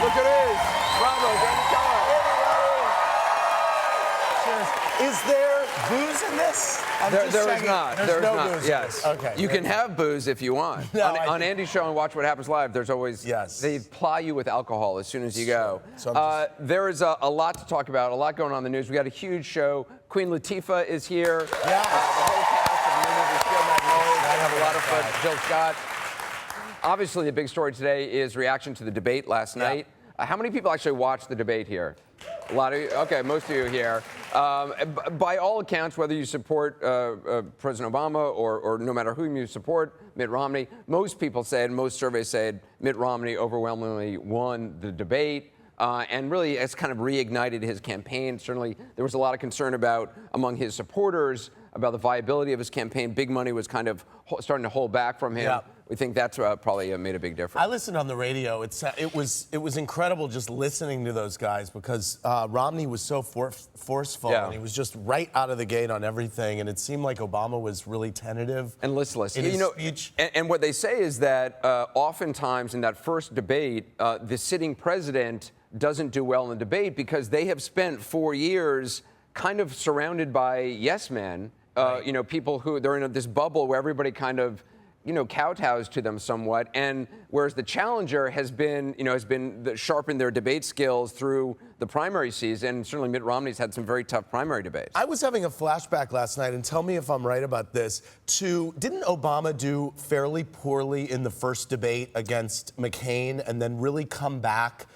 Look at this. Bravo, Andy Cohen. Is there booze in this? There is not. There's no not. booze. Yes. Okay. You can have booze if you want. No, on Andy's show and Watch What Happens Live, there's always they ply you with alcohol as soon as you go. So there is a lot to talk about, a lot going on in the news. We got a huge show. Queen Latifah is here. Yeah. The whole cast of the movie Steel Magnolias. They have a lot of fun. Jill Scott. Obviously, the big story today is reaction to the debate last night. How many people actually watched the debate here? A lot of you. Okay, most of you here. By all accounts, whether you support President Obama or no matter whom you support, Mitt Romney, most people said, most surveys said, Mitt Romney overwhelmingly won the debate. And really, it's kind of reignited his campaign. Certainly, there was a lot of concern among his supporters about the viability of his campaign. Big money was kind of starting to hold back from him. Yeah. We think that's probably made a big difference. I listened on the radio. It was incredible just listening to those guys because Romney was so forceful and he was just right out of the gate on everything. And it seemed like Obama was really tentative and listless in his speech. And what they say is that oftentimes in that first debate, the sitting president doesn't do well in the debate because they have spent 4 years kind of surrounded by yes men. You know, people who they're in this bubble where everybody kind of, you know, kowtows to them somewhat, and whereas the challenger has been sharpened their debate skills through the primary season. Certainly, Mitt Romney's had some very tough primary debates. I was having a flashback last night, and tell me if I'm right about this. Didn't Obama do fairly poorly in the first debate against McCain, and then really come back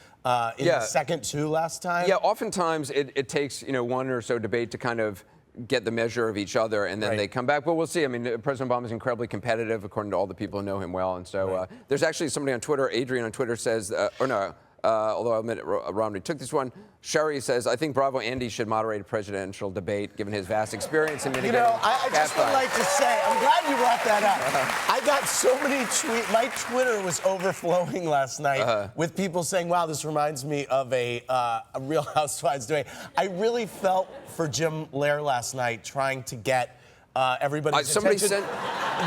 in the second two last time? Yeah, oftentimes it takes one or so debate to kind of get the measure of each other, and then they come back. But we'll see. I mean, President Obama is incredibly competitive, according to all the people who know him well. And so there's actually somebody on Twitter, Adrian on Twitter says, although I'll admit Romney took this one, Sherry says, I think Bravo Andy should moderate a presidential debate, given his vast experience in mitigating. You know, I just would like to say, I'm glad you brought that up. I got so many tweets. My Twitter was overflowing last night with people saying, wow, this reminds me of a Real Housewives debate. I really felt for Jim Lair last night trying to get everybody's attention.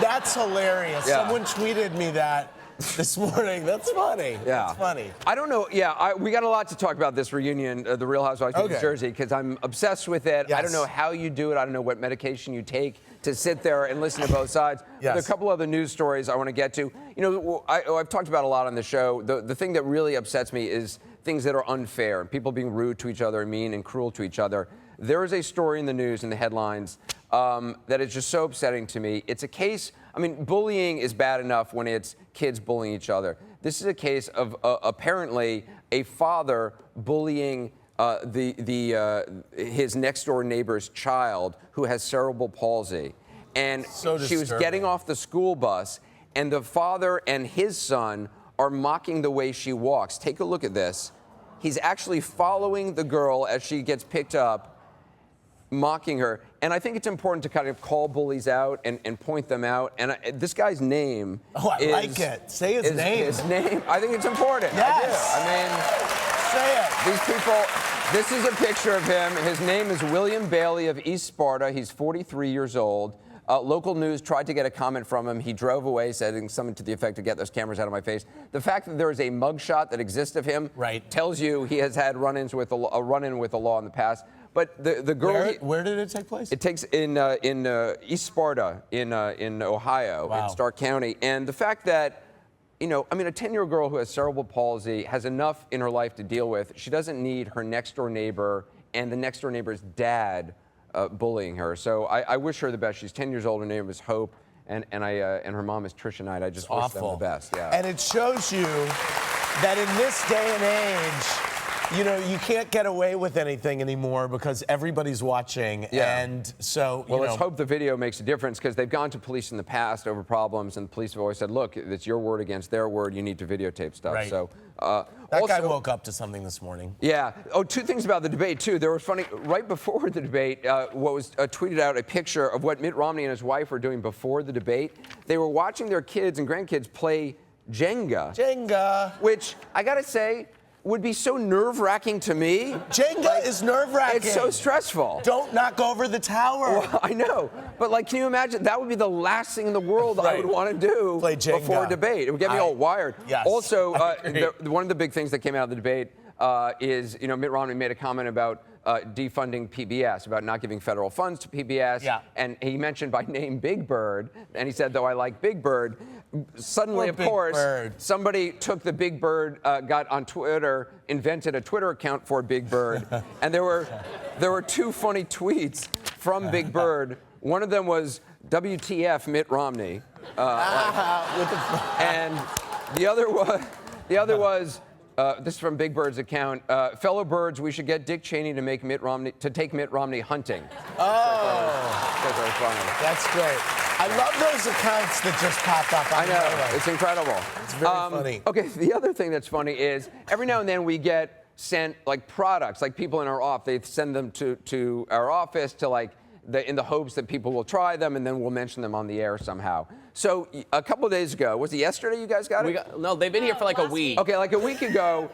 That's hilarious. Yeah. Someone tweeted me that this morning. That's funny. Yeah. That's funny. I don't know. Yeah, we got a lot to talk about this reunion, the Real Housewives of New Jersey, because I'm obsessed with it. Yes. I don't know how you do it. I don't know what medication you take to sit there and listen to both sides. There are a couple other news stories I want to get to. You know, I've talked about a lot on the show. The thing that really upsets me is things that are unfair and people being rude to each other and mean and cruel to each other. There is a story in the news, in the headlines, that is just so upsetting to me. It's a case, I mean, bullying is bad enough when it's kids bullying each other. This is a case of apparently a father bullying his next-door neighbor's child who has cerebral palsy. And she was getting off the school bus, and the father and his son are mocking the way she walks. Take a look at this. He's actually following the girl as she gets picked up, mocking her. And I think it's important to kind of call bullies out and point them out. And this guy's name like it. Say his name. His name. I think it's important. Yes. I mean, say it. These people, this is a picture of him. His name is William Bailey of East Sparta. He's 43 years old. Local news tried to get a comment from him. He drove away, saying something to the effect of, get those cameras out of my face. The fact that there is a mugshot that exists of him tells you he has had run-ins with a run-in with the law in the past. But the girl... Where did it take place? It takes in East Sparta in Ohio, in Stark County. And the fact that, you know, I mean, a 10-year-old girl who has cerebral palsy has enough in her life to deal with. She doesn't need her next-door neighbor and the next-door neighbor's dad bullying her. So I wish her the best. She's 10 years old. Her name is Hope, and her mom is Trisha Knight. I just wish them the best. Yeah. And it shows you that in this day and age, you know, you can't get away with anything anymore because everybody's watching. Yeah. And so, let's hope the video makes a difference, because they've gone to police in the past over problems, and the police have always said, look, it's your word against their word. You need to videotape stuff. Right. So that guy woke up to something this morning. Yeah. Oh, two things about the debate, too. There was funny, right before the debate, what was tweeted out a picture of what Mitt Romney and his wife were doing before the debate. They were watching their kids and grandkids play Jenga. Jenga. Which, I got to say, would be so nerve-wracking to me. Jenga is nerve-wracking. It's so stressful. Don't knock over the tower. Well, I know, but like, can you imagine? That would be the last thing in the world I would want to do Play Jenga. before a debate. It would get me all wired. Yes, Also, one of the big things that came out of the debate is, Mitt Romney made a comment about defunding PBS, about not giving federal funds to PBS. Yeah. And he mentioned by name Big Bird, and he said, though I like Big Bird. Suddenly, of course, somebody took the Big Bird, got on Twitter, invented a Twitter account for Big Bird, and there were two funny tweets from Big Bird. One of them was WTF Mitt Romney, and the other was. This is from Big Bird's account. Fellow birds, we should get Dick Cheney to take Mitt Romney hunting. Oh, that's very funny. That's great. I love those accounts that just pop up. I know, it's incredible. It's very funny. Okay, the other thing that's funny is every now and then we get sent like products, like people in our office. They send them to our office to in the hopes that people will try them, and then we'll mention them on the air somehow. So a couple of days ago, was it yesterday you guys got it? No, they've been here for like a week. Okay, like a week ago,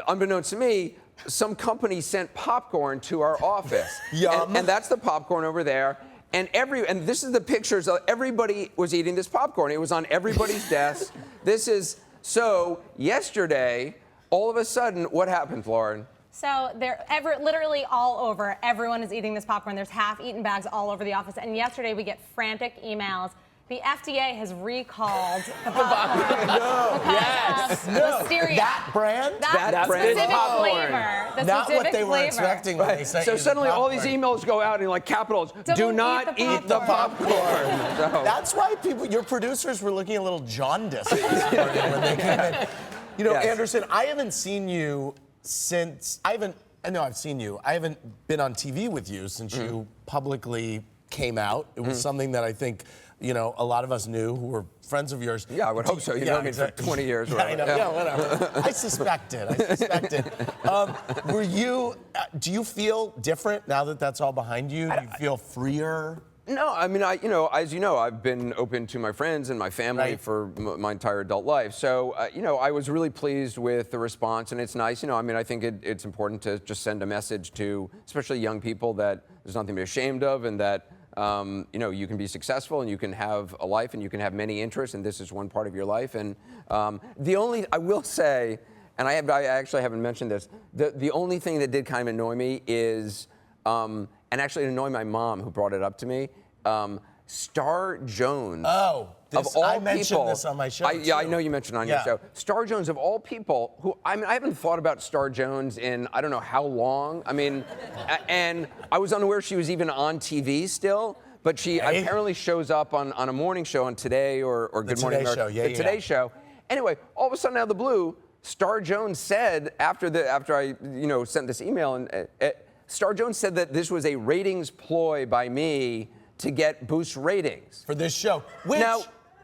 unbeknownst to me, some company sent popcorn to our office. Yum. And that's the popcorn over there. And this is the pictures of everybody was eating this popcorn. It was on everybody's desk. So yesterday, all of a sudden, what happened, Lauren? So they're literally all over. Everyone is eating this popcorn. There's half-eaten bags all over the office. And yesterday we get frantic emails. The FDA has recalled the popcorn. Yes. Listeria. That brand? That brand specific popcorn. flavor. The Not specific what they were flavor. expecting when they sent So you the suddenly all these popcorn. emails go out in like capitals. Don't Do not eat the popcorn. So- That's why your producers were looking a little jaundiced this morning when they came in. Yes. Anderson, I haven't seen you since, I know I've seen you. I haven't been on TV with you since you publicly came out. It was something that I think, a lot of us knew who were friends of yours. Yeah, I would hope so. You've known me for 20 years. Or Yeah, I know. whatever. Yeah, whatever. I suspected. Do you feel different now that that's all behind you? Do you feel freer? No, I mean, as you know, I've been open to my friends and my family for my entire adult life. So, I was really pleased with the response, and it's nice. I think it's important to just send a message to, especially young people, that there's nothing to be ashamed of, and that you can be successful and you can have a life and you can have many interests, and this is one part of your life. And I will say, and I actually haven't mentioned this, the only thing that did kind of annoy me is, and actually it annoyed my mom who brought it up to me, Star Jones. Oh, of all I mentioned people, this on my show. Yeah, I know you mentioned it on your show. Star Jones, of all people, who I haven't thought about Star Jones in I don't know how long. And I was unaware she was even on TV still. But she apparently shows up on a morning show on Today or Good Morning America. The Today Show. Anyway, all of a sudden out of the blue, Star Jones said after I sent this email, and Star Jones said that this was a ratings ploy by me to boost ratings for this show. Which now,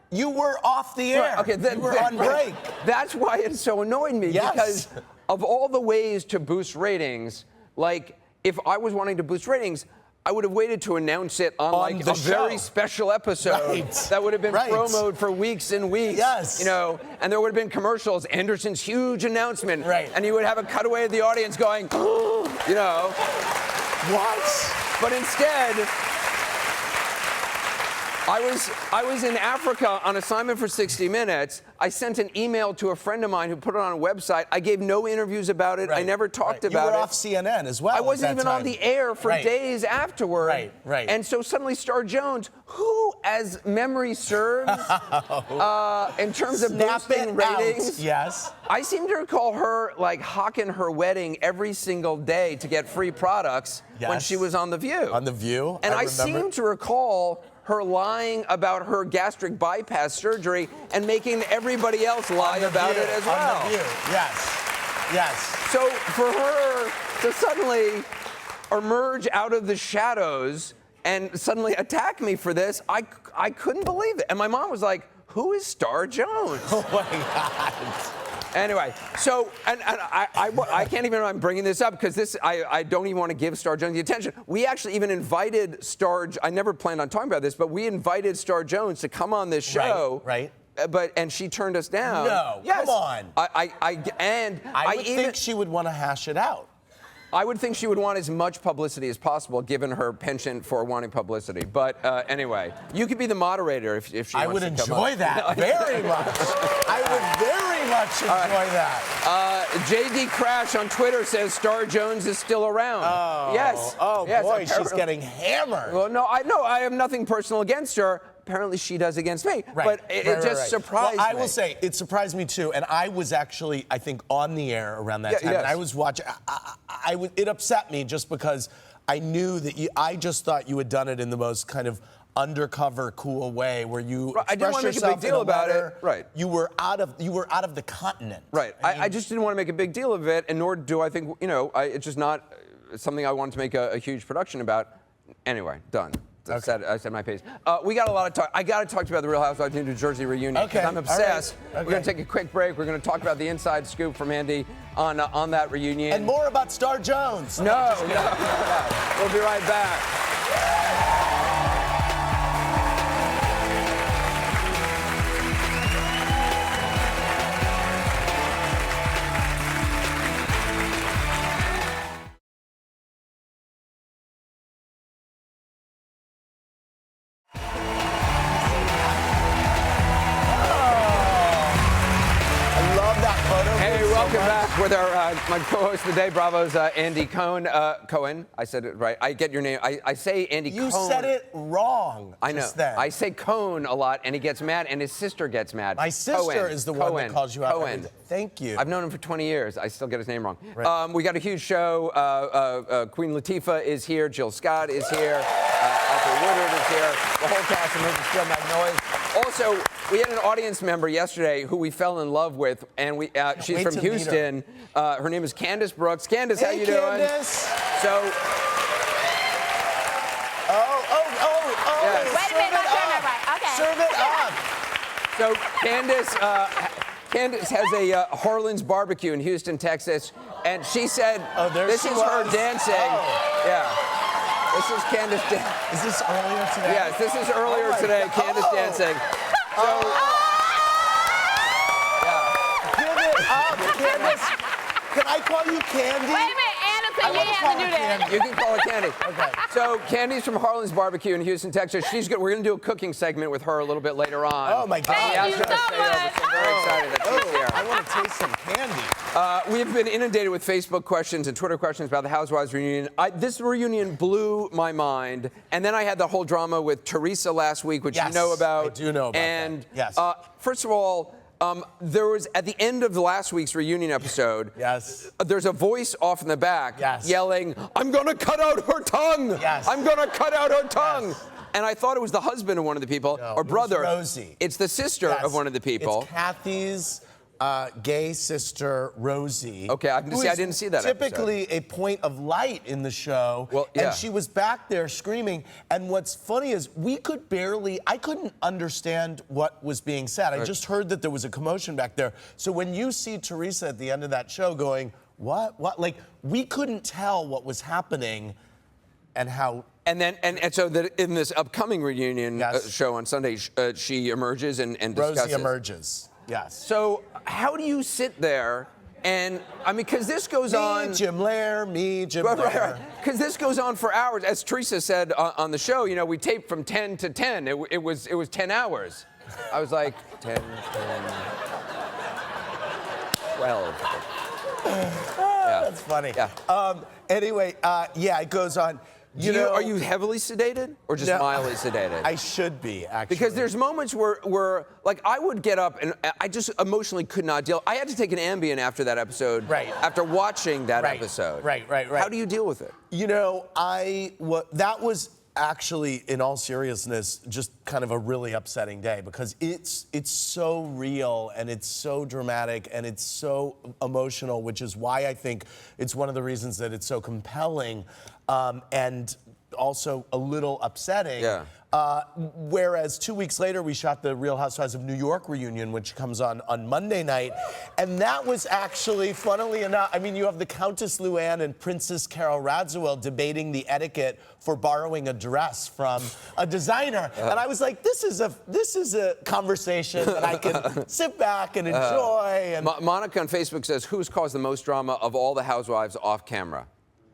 you were off the air. Right, okay, you were on break. That's why it so annoyed me. Yes. Because of all the ways to boost ratings, like if I was wanting to boost ratings, I would have waited to announce it on the a show. very special episode that would have been promoted for weeks and weeks. Yes. And there would have been commercials, Anderson's huge announcement. Right. And you would have a cutaway of the audience going, What? But instead, I was in Africa on assignment for 60 Minutes. I sent an email to a friend of mine who put it on a website. I gave no interviews about it. I never talked about it. You were off CNN as well. I wasn't even on the air for days afterward. Right. And so suddenly Star Jones, who, as memory serves, in terms of boosting ratings, yes. I seem to recall her hawking her wedding every single day to get free products when she was on The View. On The View. And I seem to recall her lying about her gastric bypass surgery and making everybody else lie about it as well. On The View, yes. So for her to suddenly emerge out of the shadows and suddenly attack me for this, I couldn't believe it. And my mom was like, who is Star Jones? Oh my God. Anyway, so, and I can't even, I'm bringing this up because I don't even want to give Star Jones the attention. We actually even invited I never planned on talking about this, but we invited Star Jones to come on this show. Right. and she turned us down. No, Yes. come on. I would think she would want to hash it out. I would think she would want as much publicity as possible, given her penchant for wanting publicity. But anyway, you could be the moderator if she wants to come up. I would enjoy that very much. I would very much enjoy that. JD Crash on Twitter says Star Jones is still around. Oh. Yes. Oh, yes, boy, she's apparently. getting hammered. Well, no, I have nothing personal against her. Apparently, she does against me. Right. But it just surprised me. I will say, it surprised me too. And I was actually, I think, on the air around that time. Yes. And I was watching. It upset me just because I knew that I just thought you had done it in the most kind of undercover, cool way, where you I didn't want to make a big deal about it. Right. You were out of the continent. Right. I just didn't want to make a big deal of it, and nor do I think, it's just not something I wanted to make a huge production about. Anyway, done. Okay. I said my piece. We got a lot of talk. I got to talk about the Real Housewives of New Jersey reunion. Okay. I'm obsessed. All right. Okay. We're going to take a quick break. We're going to talk about the inside scoop from Andy on that reunion. And more about Star Jones. No. We'll be right back. Welcome back with my co-host of the day, Bravo's Andy Cohen. Cohen, I said it right. I get your name. I say Andy Cohen. You said it wrong. I know. Just then. I say Cohen a lot, and he gets mad, and his sister gets mad. My sister is the one that calls you out. Cohen. Thank you. I've known him for 20 years. I still get his name wrong. Right. We got a huge show. Queen Latifah is here. Jill Scott is here. Alfred Woodard is here. The whole cast of Making Still Make Noise. Also, we had an audience member yesterday who we fell in love with, and she's from Houston. Her name is Candace Brooks. Candace, how you doing? Candace. So. Yeah. Wait a minute, my turn, right? Okay. Serve it up. So Candace has a Harlan's barbecue in Houston, Texas, and she said this is her dancing. Oh. Yeah. This is Candace dancing. Is this earlier today? Yes, this is earlier today. God. Candace dancing. So, Give it up, Candace. Can I call you Candy? Wait a minute, Anna said you have to do that. you can call her Candy. Okay. So Candy's from Harlan's Barbecue in Houston, Texas. She's good. We're going to do a cooking segment with her a little bit later on. Oh my God. Thank you so much. I'm very excited that she's here. I want to taste some candy. We've been inundated with Facebook questions and Twitter questions about the Housewives reunion. This reunion blew my mind. And then I had the whole drama with Teresa last week, which you know about. I do know about and, that. Yes. First of all, there was, at the end of the last week's reunion episode, Yes. There's a voice off in the back yelling, "I'm going to cut out her tongue! Yes. I'm going to cut out her tongue!" Yes. And I thought it was the husband of one of the people, No, or brother. it was Rosie. It's the sister of one of the people. It's Kathy's gay sister, Rosie. Okay, I didn't see that typically a point of light in the show. Well, yeah. And she was back there screaming. And what's funny is I couldn't understand what was being said. I just heard that there was a commotion back there. So when you see Teresa at the end of that show going, what? Like, we couldn't tell what was happening and how. And so that in this upcoming reunion show on Sunday, she emerges and discusses. Rosie emerges. Yes. So how do you sit there and, because this goes on. Jim Lair, Jim Lair. Right. Because this goes on for hours. As Teresa said on the show, we taped from 10 to 10. It was 10 hours. I was like, 10, 10, 12. That's funny. Yeah. Anyway, it goes on. Are you heavily sedated or just mildly sedated? I should be, actually. Because there's moments where, like, I would get up and I just emotionally could not deal. I had to take an Ambien after that episode. Right. After watching that episode. Right. How do you deal with it? That was actually, in all seriousness, just kind of a really upsetting day because it's so real and it's so dramatic and it's so emotional, which is why I think it's one of the reasons that it's so compelling and also a little upsetting. Yeah. Whereas 2 weeks later, we shot the Real Housewives of New York reunion, which comes on Monday night. And that was actually, funnily enough, I mean, you have the Countess Luann and Princess Carol Radziwill debating the etiquette for borrowing a dress from a designer. And I was like, this is a conversation that I can sit back and enjoy. And Monica on Facebook says, who's caused the most drama of all the housewives off camera?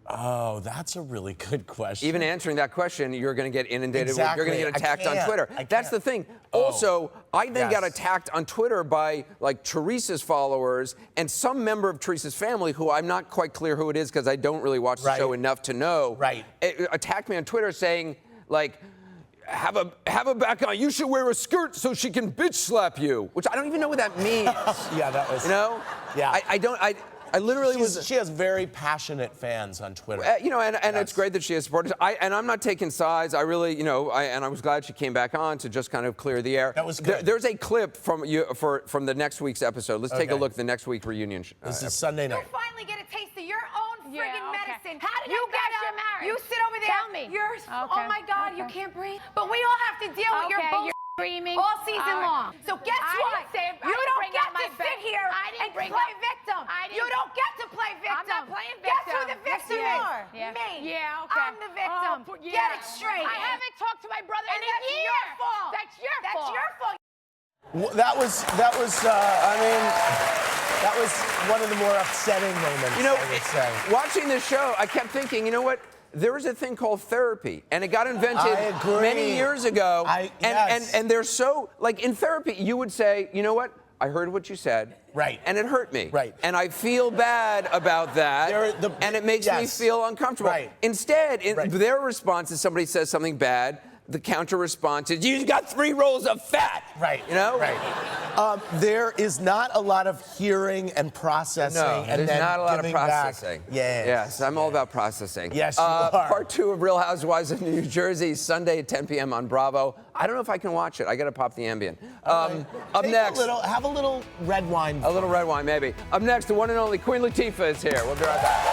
Oh, that's a really good question. Even answering that question, you're going to get inundated. Exactly. You're going to get attacked on Twitter. That's the thing. Oh. Also, I then got attacked on Twitter by like Teresa's followers and some member of Teresa's family who I'm not quite clear who it is because I don't really watch the show enough to know. Attacked me on Twitter saying like, have a back on. You should wear a skirt so she can bitch slap you, which I don't even know what that means. Yeah, that was. You know? Yeah. I literally She has very passionate fans on Twitter. You know, and it's great that she has supporters. And I'm not taking sides. I really, you know, and I was glad she came back on to just kind of clear the air. That was good. There's a clip from the next week's episode. Let's take a look at the next week reunion. This is Sunday night. You finally get a taste of your own friggin' medicine. How did you I get your marriage? You sit over there. Tell me. You're, oh my God, you can't breathe. But we all have to deal with your bullshit. Screaming All season long. So guess what? You don't get to sit here and play victim. You don't get to play victim. I'm not playing victim. Guess who the victim is? Me. Yeah, okay. I'm the victim. Get it straight. I haven't talked to my brother And in a that's year. your fault. That's your fault. That's your fault. That was. I mean, that was one of the more upsetting moments. You know, I would say. watching this show, I kept thinking, you know what? There is a thing called therapy, and it got invented many years ago. And they're so, like in therapy, you would say, you know what? I heard what you said. Right. And it hurt me. Right. And I feel bad about that. And it makes me feel uncomfortable. Right. Instead, their response is somebody says something bad. The counter response is, you got 3 rolls of fat. Right. You know? Right. There is not a lot of hearing and processing. No, and there's then not a lot of giving back. processing. Yes, I'm all about processing. Yes, you are. Part 2 of Real Housewives of New Jersey, Sunday at 10 p.m. on Bravo. I don't know if I can watch it. I got to pop the Ambien. Up next. Have a little red wine. A little red wine, maybe. Up next, the one and only Queen Latifah is here. We'll be right back.